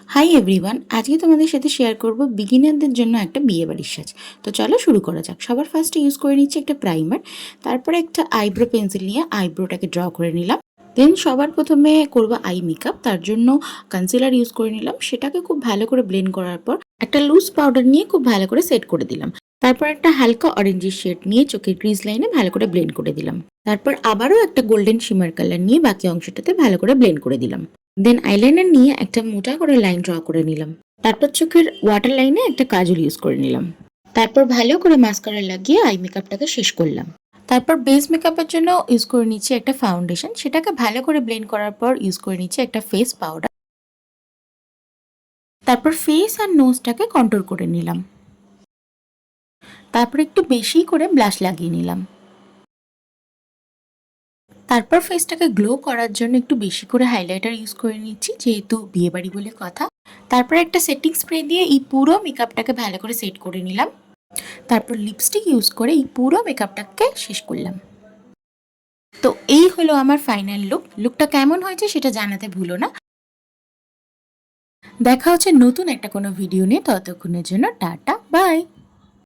Hi everyone, আজকে তোমাদের সাথে শেয়ার করব বিগিনারদের জন্য একটা বিয়েবাড়ির সাজ। তো চলো শুরু করা যাক। সবার ফার্স্টে ইউজ করে নিচ্ছি একটা প্রাইমার, তারপরে একটা আইব্রো পেন্সিল নিয়ে আইব্রোটাকে ড্র করে নিলাম। দেন সবার প্রথমে করব আই মেকআপ, তার জন্য কনসিলার ইউজ করে নিলাম। সেটাকে খুব ভালো করে ব্লেন্ড করার পর একটা লুজ পাউডার নিয়ে খুব ভালো করে সেট করে দিলাম। তারপর একটা হালকা অরেঞ্জের শেড নিয়ে চোখের ক্রিজ লাইনে ভালো করে ব্লেন্ড করে দিলাম। তারপর আবারও একটা গোল্ডেন শিমার কালার নিয়ে বাকি অংশটাতে ভালো করে ব্লেন্ড করে দিলাম। দেন আইলাইনার নিয়ে একটা মোটা করে লাইন ড্র করে নিলাম। তারপর চোখের ওয়াটার লাইনে একটা কাজল ইউজ করে নিলাম। তারপর ভালো করে মাস্কারা লাগিয়ে আই মেকআপটাকে শেষ করলাম। তারপর বেস মেকআপের জন্য ইউজ করে নিচ্ছি একটা ফাউন্ডেশন, সেটাকে ভালো করে ব্লেন্ড করার পর ইউজ করে নিচ্ছি একটা ফেস পাউডার। তারপর ফেস আর নোজটাকে কন্ট্রোল করে নিলাম। তারপর একটু বেশি করে ব্লাশ লাগিয়ে নিলাম। তারপর ফেসটাকে গ্লো করার জন্য একটু বেশি করে হাইলাইটার ইউজ করে নিচ্ছি, যেহেতু বিয়েবাড়ি বলে কথা। তারপর একটা সেটিং স্প্রে দিয়ে এই পুরো মেকআপটাকে ভালো করে সেট করে নিলাম। তারপর লিপস্টিক ইউজ করে এই পুরো মেকআপটাকে শেষ করলাম। তো এই হলো আমার ফাইনাল লুকটা কেমন হয়েছে সেটা জানাতে ভুলো না। দেখা হচ্ছে নতুন একটা কোনো ভিডিও নিয়ে, ততক্ষণের জন্য টাটা বাই।